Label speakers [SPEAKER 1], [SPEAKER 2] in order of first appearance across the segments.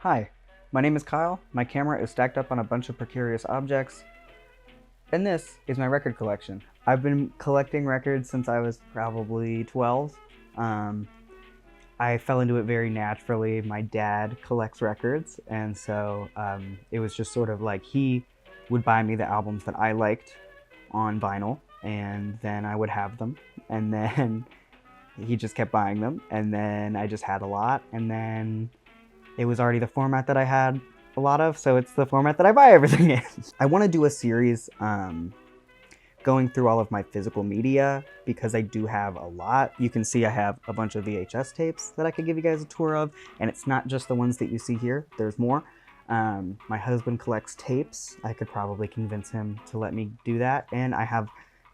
[SPEAKER 1] Hi, my name is Kyle, my camera is stacked up on a bunch of precarious objects, and this is my record collection. I've been collecting records since I was probably 12. Um, I fell into it very naturally. My dad collects records, and so it was just sort of like he would buy me the albums that I liked on vinyl, and then I would have them, and then he just kept buying them, and then I just had a lot, and then it was already the format that I had a lot of, so it's the format that I buy everything in. I want to do a series going through all of my physical media because I do have a lot. You can see I have a bunch of VHS tapes that I could give you guys a tour of, and it's not just the ones that you see here, there's more. My husband collects tapes. I could probably convince him to let me do that, and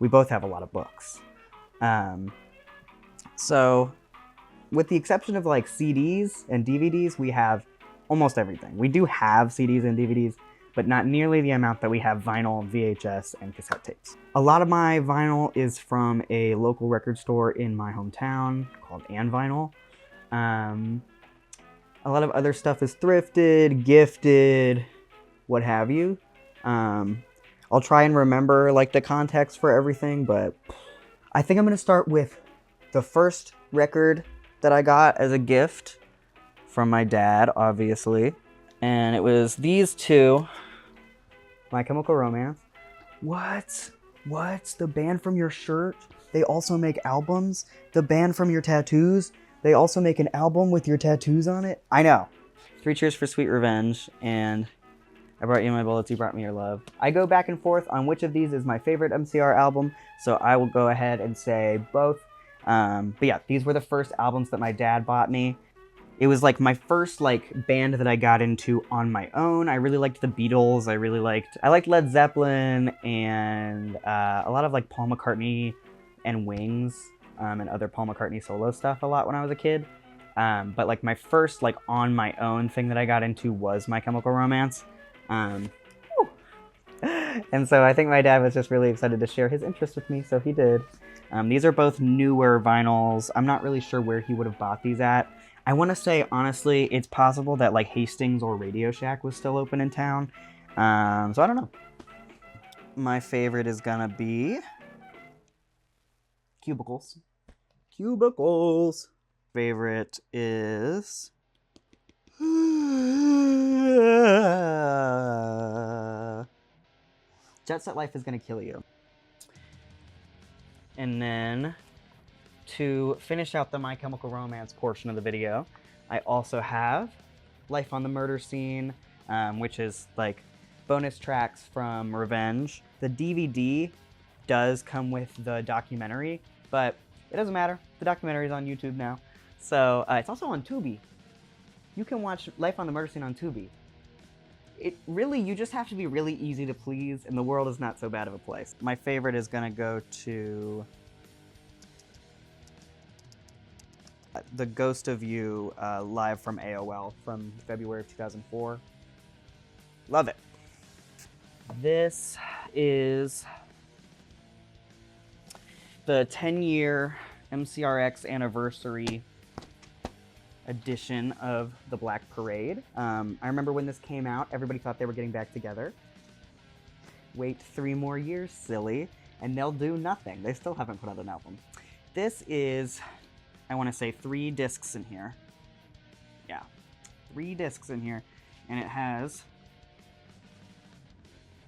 [SPEAKER 1] we both have a lot of books. So with the exception of like CDs and DVDs, we have almost everything. We do have CDs and DVDs, but not nearly the amount that we have vinyl, VHS, and cassette tapes. A lot of my vinyl is from a local record store in my hometown called An Vinyl. A lot of other stuff is thrifted, gifted, what have you. I'll try and remember like the context for everything, but I think I'm gonna start with the first record that I got as a gift from my dad, obviously. And it was these two, My Chemical Romance. What? The band from your shirt? They also make albums? The band from your tattoos? They also make an album with your tattoos on it? I know. 3 Cheers for Sweet Revenge, and I Brought You My Bullets, You Brought Me Your Love. I go back and forth on which of these is my favorite MCR album, so I will go ahead and say both. But yeah, these were the first albums that my dad bought me. It was like my first like band that I got into on my own. I really liked the Beatles. I liked Led Zeppelin and a lot of like Paul McCartney and Wings and other Paul McCartney solo stuff a lot when I was a kid. But like my first like on my own thing that I got into was My Chemical Romance. And so I think my dad was just really excited to share his interest with me, so he did. These are both newer vinyls. I'm not really sure where he would have bought these at. I want to say, honestly, it's possible that like Hastings or Radio Shack was still open in town. So I don't know. My favorite is gonna be Cubicles. Favorite is Jet Set Life is Gonna Kill You. And then, to finish out the My Chemical Romance portion of the video, I also have Life on the Murder Scene, which is like bonus tracks from Revenge. The DVD does come with the documentary, but it doesn't matter. The documentary is on YouTube now. So it's also on Tubi. You can watch Life on the Murder Scene on Tubi. You just have to be really easy to please, and the world is not so bad of a place. My favorite is gonna go to The Ghost of You, live from AOL from February of 2004. Love it. This is the 10-year MCRX anniversary edition of the Black Parade. I remember when this came out, everybody thought they were getting back together. Wait 3 more years, silly, and they'll do nothing. They still haven't put out an album. This is, I want to say 3 discs in here. Yeah, 3 discs in here, and it has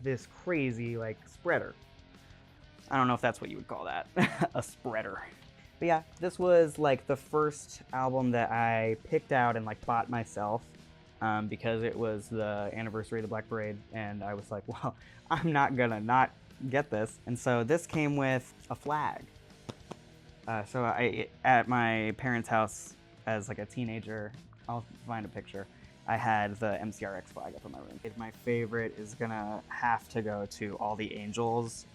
[SPEAKER 1] this crazy, like, spreader. I don't know if that's what you would call that, a spreader. But yeah, this was like the first album that I picked out and like bought myself because it was the anniversary of the Black Parade, and I was like, well, I'm not gonna not get this. And so this came with a flag. So at my parents' house as like a teenager, I'll find a picture, I had the MCRX flag up in my room. My favorite is gonna have to go to All the Angels.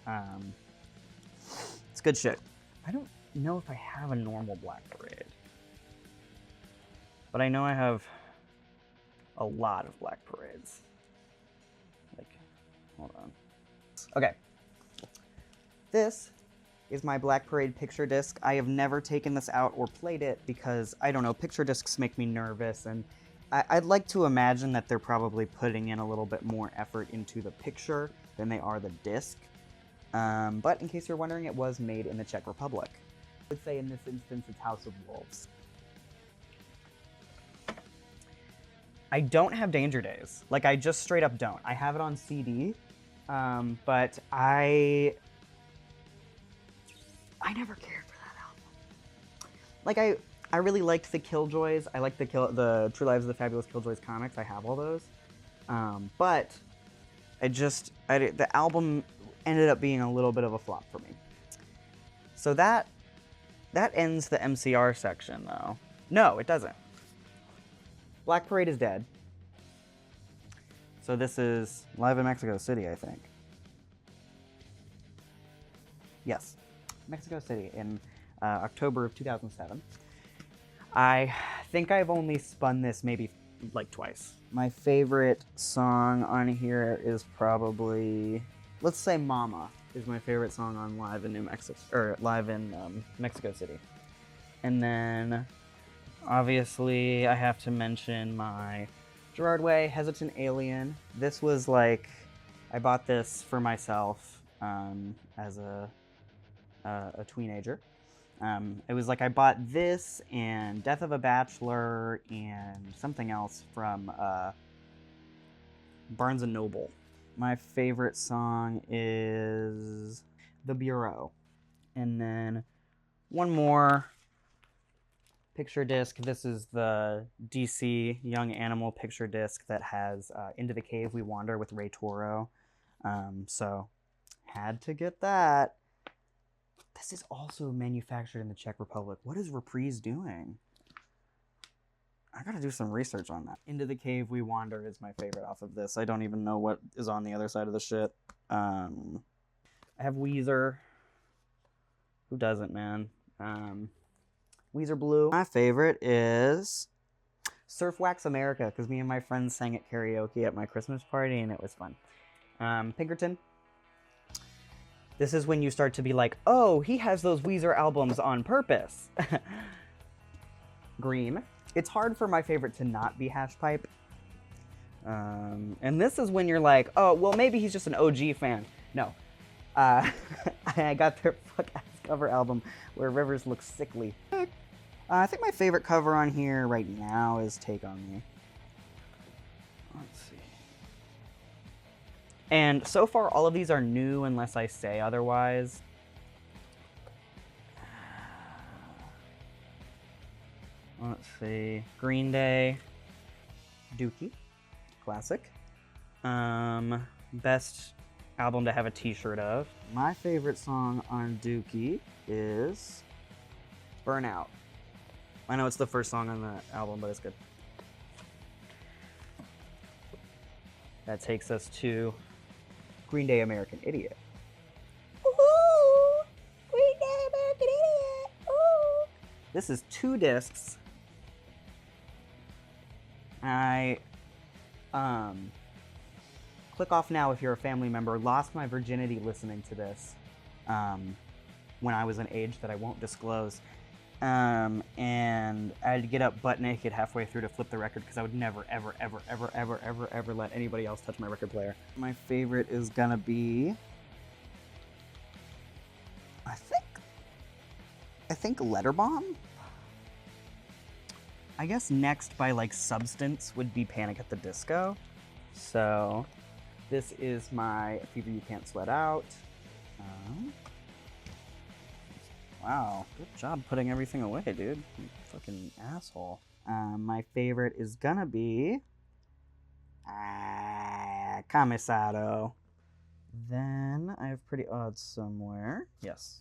[SPEAKER 1] It's good shit. I don't know if I have a normal Black Parade, but I know I have a lot of Black Parades. Like, hold on. Okay. This is my Black Parade picture disc. I have never taken this out or played it because, I don't know, picture discs make me nervous, and I'd like to imagine that they're probably putting in a little bit more effort into the picture than they are the disc. But in case you're wondering, it was made in the Czech Republic. I would say in this instance it's House of Wolves. I don't have Danger Days. Like, I just straight up don't. I have it on CD, but I never cared for that album. Like, I really liked the Killjoys. I liked the True Lives of the Fabulous Killjoys comics. I have all those. But the album ended up being a little bit of a flop for me. So that ends the MCR section, though. No, it doesn't. Black Parade is dead. So this is Live in Mexico City, I think. Yes, Mexico City in October of 2007. I think I've only spun this maybe like twice. My favorite song on here is probably, let's say Mama is my favorite song on Live in Mexico City. And then obviously I have to mention my Gerard Way, Hesitant Alien. This was like, I bought this for myself as a teenager. It was like I bought this and Death of a Bachelor and something else from Barnes & Noble. My favorite song is The Bureau. And then one more picture disc. This is the DC Young Animal picture disc that has Into the Cave We Wander with Ray Toro. So had to get that. This is also manufactured in the Czech Republic. What is Reprise doing? I gotta do some research on that. Into the Cave We Wander is my favorite off of this. I don't even know what is on the other side of the shit. I have Weezer. Who doesn't, man? Weezer Blue. My favorite is Surf Wax America, because me and my friends sang at karaoke at my Christmas party, and it was fun. Pinkerton. This is when you start to be like, oh, he has those Weezer albums on purpose. Green. It's hard for my favorite to not be Hash Pipe. And this is when you're like, oh, well, maybe he's just an OG fan. No. I got their fuck-ass cover album where Rivers looks sickly. I think my favorite cover on here right now is Take On Me. Let's see. And so far, all of these are new unless I say otherwise. Let's see. Green Day. Dookie. Classic. Best album to have a t-shirt of. My favorite song on Dookie is Burnout. I know it's the first song on the album, but it's good. That takes us to Green Day American Idiot. Ooh, Green Day American Idiot. Ooh. This is 2 discs. Click off now if you're a family member. Lost my virginity listening to this when I was an age that I won't disclose. And I'd get up butt naked halfway through to flip the record because I would never, ever, ever, ever, ever, ever, ever let anybody else touch my record player. My favorite is gonna be, I think Letter Bomb? I guess next by like substance would be Panic at the Disco. So this is my Fever You Can't Sweat Out. Wow, good job putting everything away, dude. You fucking asshole. My favorite is gonna be Camisado. Then I have Pretty Odd somewhere. Yes.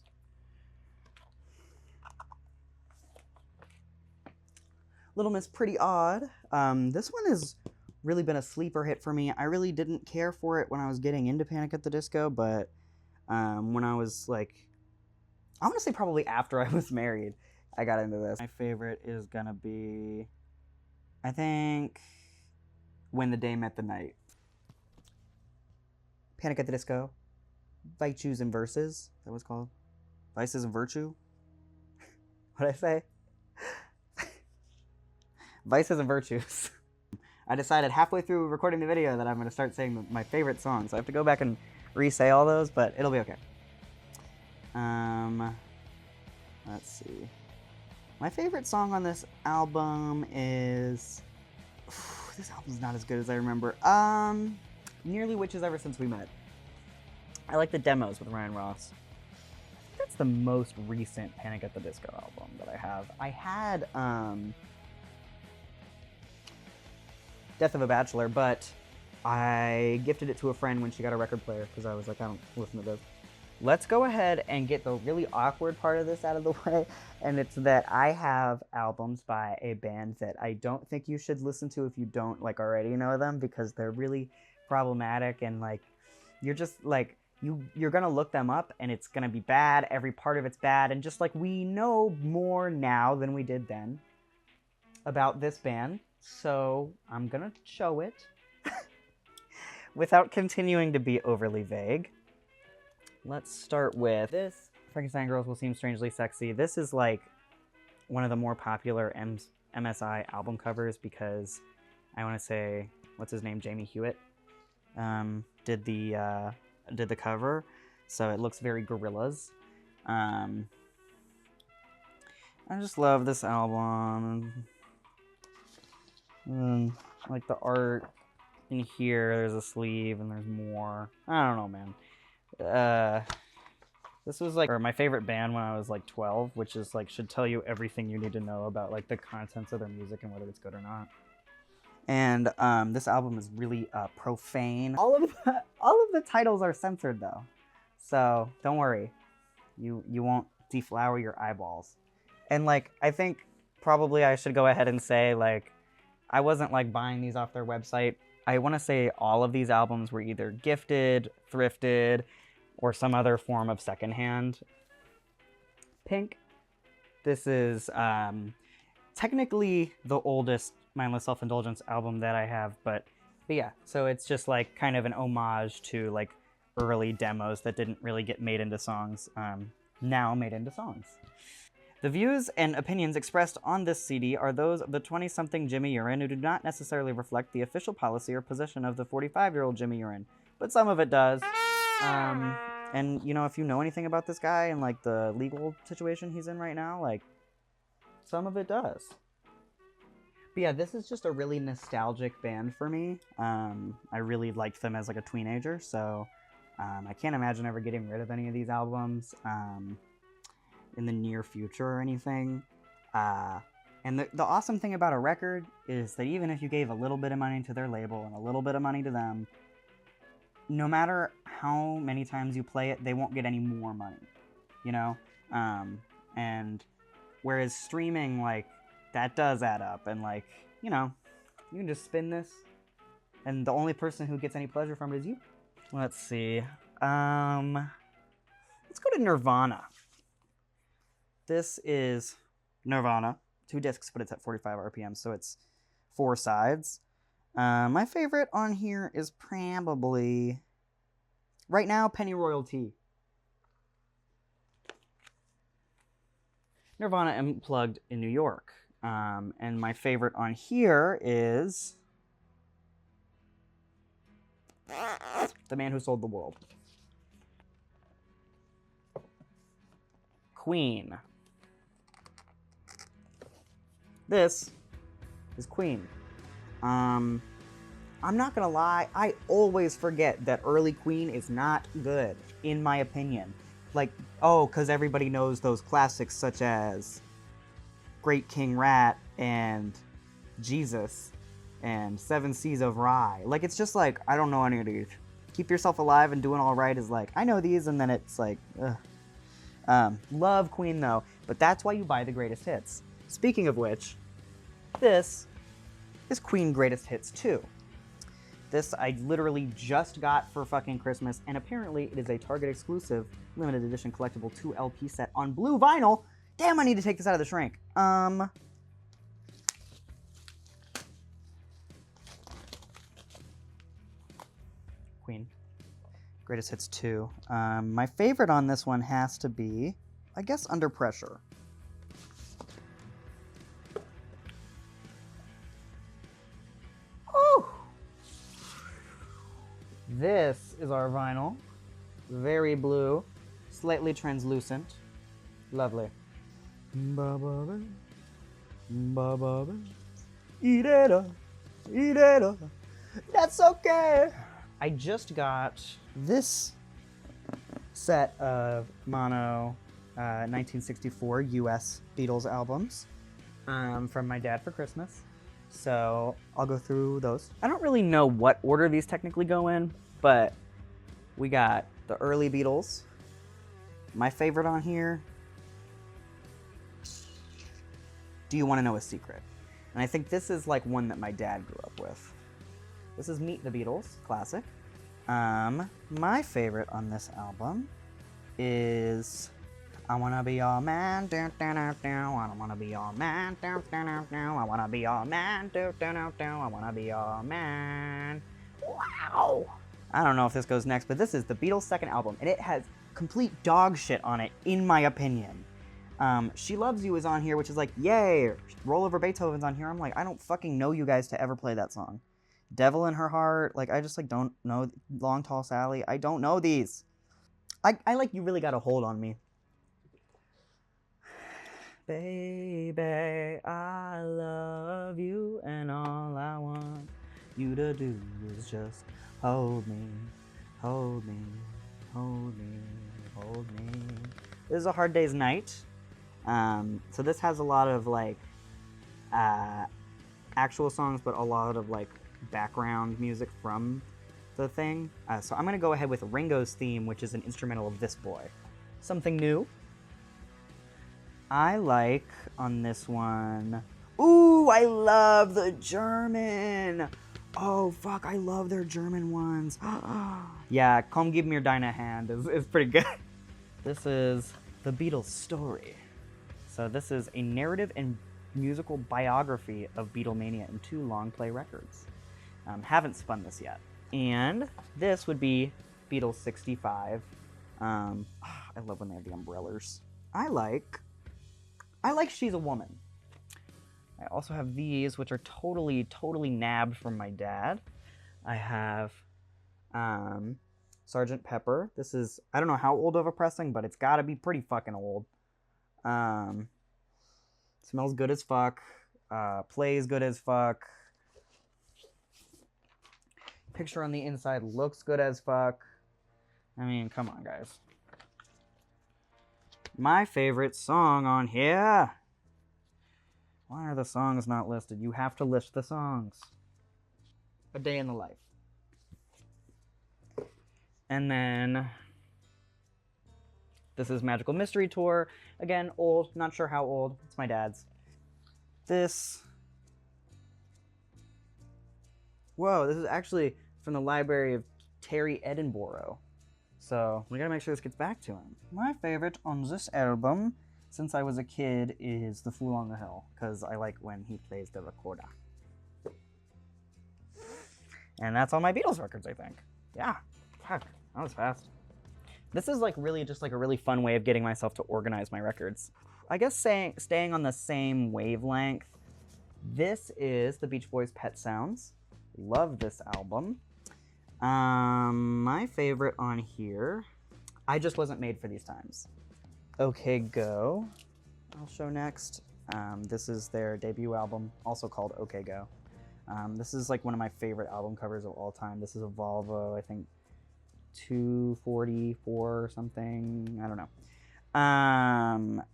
[SPEAKER 1] Little Miss Pretty Odd. This one has really been a sleeper hit for me. I really didn't care for it when I was getting into Panic at the Disco, but when I was like, I want to say probably after I was married, I got into this. My favorite is gonna be, I think, When the Day Met the Night. Panic at the Disco. Virtues and Verses. That was called. Vices and Virtue. What'd I say? Vices and Virtues. I decided halfway through recording the video that I'm going to start saying my favorite songs. So I have to go back and re-say all those, but it'll be okay. Let's see. My favorite song on this album is... this album's not as good as I remember. Nearly Witches Ever Since We Met. I like the demos with Ryan Ross. I think that's the most recent Panic at the Disco album that I have. I had Death of a Bachelor, but I gifted it to a friend when she got a record player because I was like, I don't listen to this. Let's go ahead and get the really awkward part of this out of the way, and it's that I have albums by a band that I don't think you should listen to if you don't like already know them, because they're really problematic, and like you're just like you're gonna look them up and it's gonna be bad. Every part of it's bad, and just like we know more now than we did then about this band, so I'm gonna show it without continuing to be overly vague. Let's start with this. Frankenstein Girls Will Seem Strangely Sexy. This is like one of the more popular MSI album covers because I want to say, what's his name, Jamie Hewitt, did the cover, so it looks very Gorillaz. I just love this album. Like the art in here, there's a sleeve and there's more. I don't know, man. This was like my favorite band when I was like 12, which is like should tell you everything you need to know about like the contents of their music and whether it's good or not. And this album is really profane. All of the titles are censored though, so don't worry, you won't deflower your eyeballs. And like I think probably I should go ahead and say like I wasn't like buying these off their website. I want to say all of these albums were either gifted, thrifted, or some other form of secondhand. Pink. This is technically the oldest Mindless Self-Indulgence album that I have, but yeah, so it's just like kind of an homage to like early demos that didn't really get made into songs, now made into songs. The views and opinions expressed on this CD are those of the 20-something Jimmy Urine, who do not necessarily reflect the official policy or position of the 45-year-old Jimmy Urine, but some of it does. And, you know, if you know anything about this guy and, like, the legal situation he's in right now, like, some of it does. But yeah, this is just a really nostalgic band for me. I really liked them as, like, a teenager, so I can't imagine ever getting rid of any of these albums in the near future or anything. And the awesome thing about a record is that even if you gave a little bit of money to their label and a little bit of money to them, no matter how many times you play it, they won't get any more money, you know? And whereas streaming, like, that does add up, and, like, you know, you can just spin this, and the only person who gets any pleasure from it is you. Let's see. Let's go to Nirvana. This is Nirvana. 2 discs, but it's at 45 RPM, so it's 4 sides. My favorite on here is probably, right now, Pennyroyal Tea. Nirvana Unplugged in New York. And my favorite on here is The Man Who Sold the World. Queen. This is Queen. I'm not gonna lie, I always forget that early Queen is not good, in my opinion. Like, oh, because everybody knows those classics such as Great King Rat and Jesus and Seven Seas of Rye. Like, it's just like, I don't know any of these. Keep Yourself Alive and Doing All Right is like, I know these, and then it's like, ugh. Love Queen though, but that's why you buy the greatest hits. Speaking of which, this is Queen Greatest Hits 2. This I literally just got for fucking Christmas, and apparently it is a Target exclusive limited edition collectible 2 LP set on blue vinyl. Damn, I need to take this out of the shrink. Queen Greatest Hits 2. My favorite on this one has to be, I guess, Under Pressure. This is our vinyl. Very blue, slightly translucent. Lovely. Eat it up, eat it up. That's okay. I just got this set of mono 1964 US Beatles albums from my dad for Christmas. So I'll go through those. I don't really know what order these technically go in, but we got the early Beatles. My favorite on here, Do You Want to Know a Secret? And I think this is like one that my dad grew up with. This is Meet the Beatles, classic. My favorite on this album is I Wanna Be Your Man, I wanna be your man, I wanna be your man, I wanna be your man. Wow! I don't know if this goes next, but this is the Beatles' second album, and it has complete dog shit on it, in my opinion. She Loves You is on here, which is like, yay! Roll Over Beethoven's on here. I'm like, I don't fucking know you guys to ever play that song. Devil in Her Heart, like, I just, like, don't know. Long Tall Sally, I don't know these. I like, You Really Got a Hold on Me. Baby, I love you, and all I want you to do is just hold me, hold me, hold me, hold me. This is A Hard Day's Night. So this has a lot of, like, actual songs, but a lot of, like, background music from the thing. So I'm going to go ahead with Ringo's theme, which is an instrumental of This Boy. Something new. I like, on this one... Ooh, I love the German! Oh, fuck, I love their German ones. Yeah, Komm, Gib mir deine Hand is pretty good. This is The Beatles' Story. So this is a narrative and musical biography of Beatlemania in 2 long-play records. Haven't spun this yet. And this would be Beatles 65. I love when they have the umbrellas. I like She's a Woman. I also have these, which are totally nabbed from my dad. I have Sgt. Pepper. This is, I don't know how old of a pressing, but it's gotta be pretty fucking old. Smells good as fuck. Plays good as fuck. Picture on the inside looks good as fuck. I mean, come on, guys. My favorite song on here. Why are the songs not listed? You have to list the songs. A Day in the Life. And then this is Magical Mystery Tour. Again, old. Not sure how old. It's my dad's. This. Whoa, this is actually from the library of Terry Edinburgh. So we gotta make sure this gets back to him. My favorite on this album, since I was a kid, is The Fool on the Hill, because I like when he plays the recorder. And that's all my Beatles records, I think. Yeah. Fuck, that was fast. This is like really just like a really fun way of getting myself to organize my records. I guess staying on the same wavelength, this is the Beach Boys' Pet Sounds. Love this album. My favorite on here, I Just Wasn't Made for These Times. OK Go, I'll show next. This is their debut album, also called OK Go. This is like one of my favorite album covers of all time. This is a Volvo, I think 244 or something, I don't know.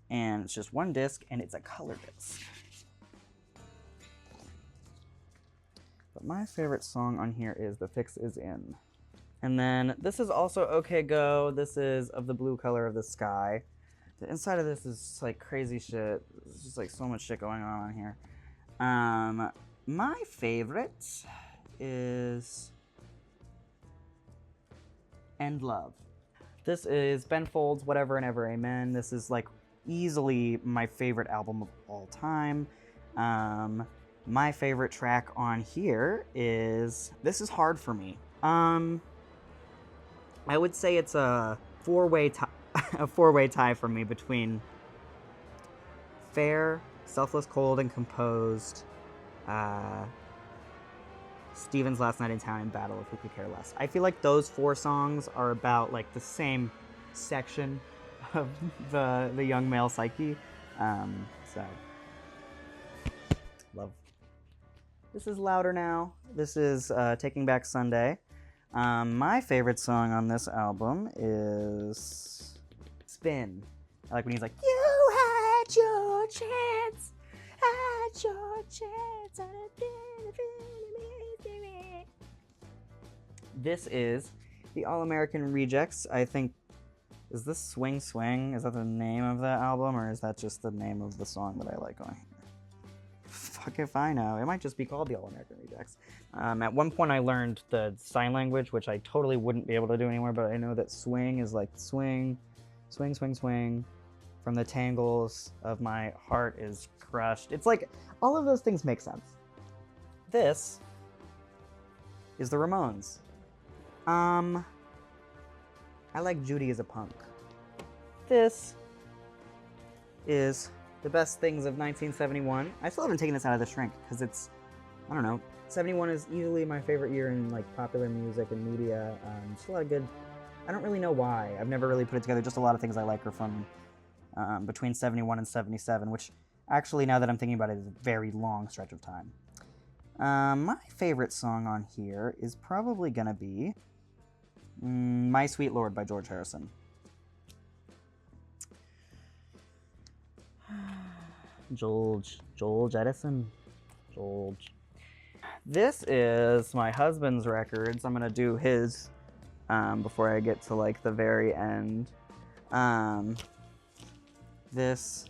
[SPEAKER 1] And it's just one disc, and it's a color disc. But my favorite song on here is The Fix Is In. And then this is also OK Go. This is Of the Blue Color of the Sky. The inside of this is like crazy shit. There's just like so much shit going on here. My favorite is End Love. This is Ben Folds' Whatever and Ever Amen. This is like easily my favorite album of all time. My favorite track on here is This Is Hard for Me. I would say it's a four-way tie for me between Fair, Selfless, Cold, and Composed, Steven's Last Night in Town, and Battle of Who Could Care Less. I feel like those 4 songs are about like the same section of the young male psyche. So love. This is Louder Now. This is Taking Back Sunday. My favorite song on this album is Spin. I like when he's like, you had your chance, This is the All-American Rejects. I think, is this Swing Swing? Is that the name of the album, or is that just the name of the song that I like on here? Fuck if I know. It might just be called the All-American Rejects. At one point I learned the sign language, which I totally wouldn't be able to do anymore, but I know that swing is like swing, swing, swing, swing. From the tangles of my heart is crushed. It's like, all of those things make sense. This is the Ramones. I like Judy as a Punk. This is The Best Things of 1971. I still haven't taken this out of the shrink, because it's, I don't know, 71 is easily my favorite year in like popular music and media. Just a lot of good, I don't really know why. I've never really put it together, just a lot of things I like are from between 71 and 77, which actually, now that I'm thinking about it, is a very long stretch of time. My favorite song on here is probably gonna be My Sweet Lord by George Harrison. George Edison. George. This is my husband's records. I'm gonna do his before I get to like the very end. This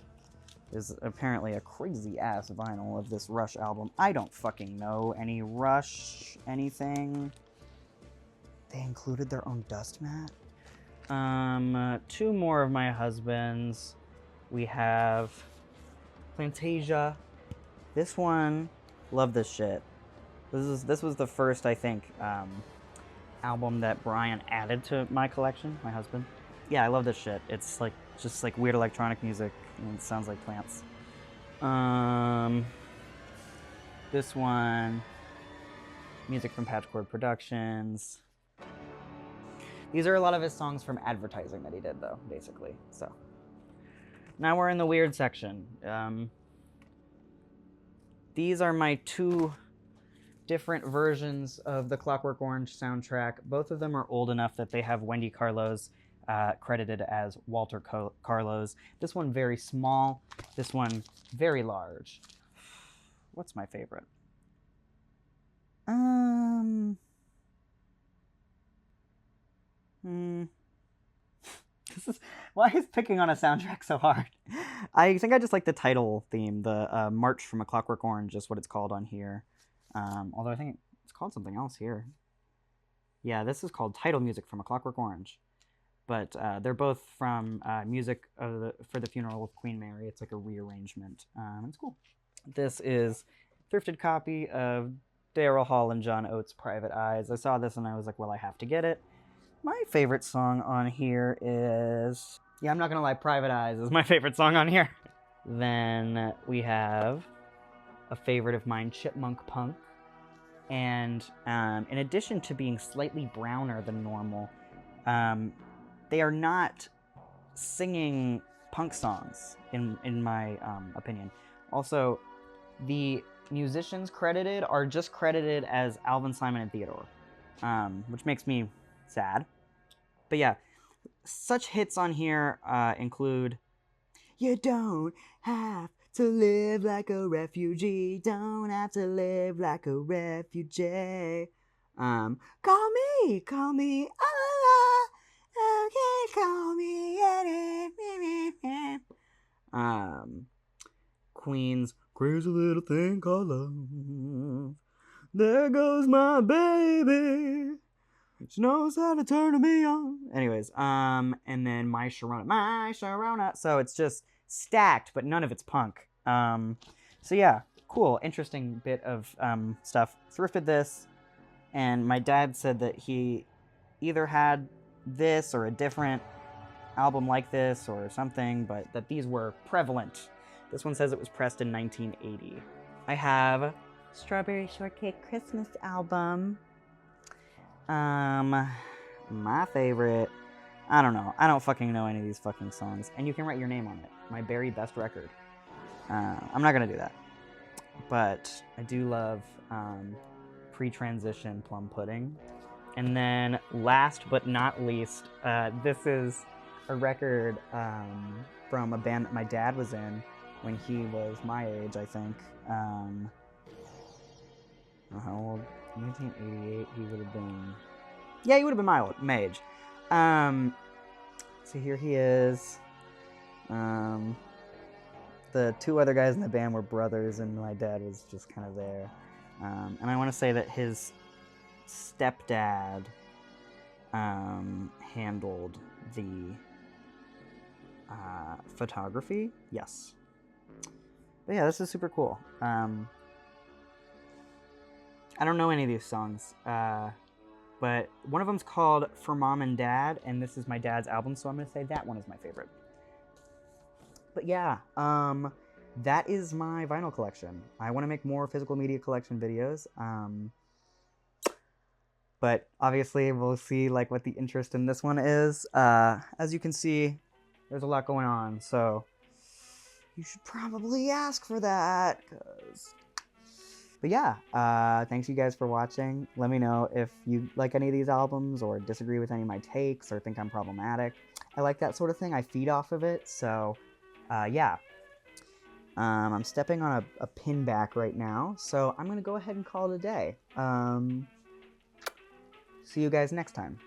[SPEAKER 1] is apparently a crazy ass vinyl of this Rush album. I don't fucking know any Rush anything. They included their own dust mat. 2 more of my husband's. We have Plantasia. This one, love this shit. This was the first, I think, album that Brian added to my collection, my husband. Yeah, I love this shit. It's like just like weird electronic music, and it sounds like plants. This one, music from Patchwork Productions. These are a lot of his songs from advertising that he did, though, basically. So now we're in the weird section. These are my 2 different versions of the Clockwork Orange soundtrack. Both of them are old enough that they have Wendy Carlos credited as Walter Carlos. This one very small, this one very large. What's my favorite? This is, why is picking on a soundtrack so hard? I think I just like the title theme, the March from A Clockwork Orange is what it's called on here. Although I think it's called something else here. Yeah, this is called Title Music from A Clockwork Orange. But they're both from music for the funeral of Queen Mary. It's like a rearrangement. It's cool. This is a thrifted copy of Daryl Hall and John Oates' Private Eyes. I saw this and I was like, well, I have to get it. My favorite song on here is... Yeah, I'm not going to lie, Private Eyes is my favorite song on here. Then we have a favorite of mine, Chipmunk Punk. And in addition to being slightly browner than normal, they are not singing punk songs, in my opinion. Also, the musicians credited are just credited as Alvin, Simon, and Theodore, which makes me sad. But yeah, such hits on here include You Don't Have to Live Like a Refugee, Don't Have to Live Like a Refugee, Call Me, okay, call me anything. Queen's Crazy Little Thing Called Love, There Goes My Baby, She Knows How to Turn Me On. Anyways, and then My Sharona. So it's just stacked, but none of it's punk. So yeah, cool, interesting bit of stuff. Thrifted this, and my dad said that he either had this or a different album like this or something, but that these were prevalent. This one says it was pressed in 1980. I have Strawberry Shortcake Christmas album. My favorite. I don't know. I don't fucking know any of these fucking songs. And you can write your name on it. My very best record. I'm not gonna do that. But I do love pre-transition Plum Pudding. And then last but not least, this is a record from a band that my dad was in when he was my age, I think. How old? 1988, he would have been... Yeah, he would have been my age. So here he is. The two other guys in the band were brothers, and my dad was just kind of there. And I want to say that his stepdad handled the photography. Yes. But yeah, this is super cool. I don't know any of these songs, but one of them's called For Mom and Dad, and this is my dad's album, so I'm going to say that one is my favorite. But yeah, that is my vinyl collection. I want to make more physical media collection videos, but obviously we'll see like what the interest in this one is. As you can see, there's a lot going on, so you should probably ask for that, 'cause... But yeah, thanks you guys for watching. Let me know if you like any of these albums or disagree with any of my takes or think I'm problematic. I like that sort of thing. I feed off of it, so yeah. I'm stepping on a pin back right now, so I'm going to go ahead and call it a day. See you guys next time.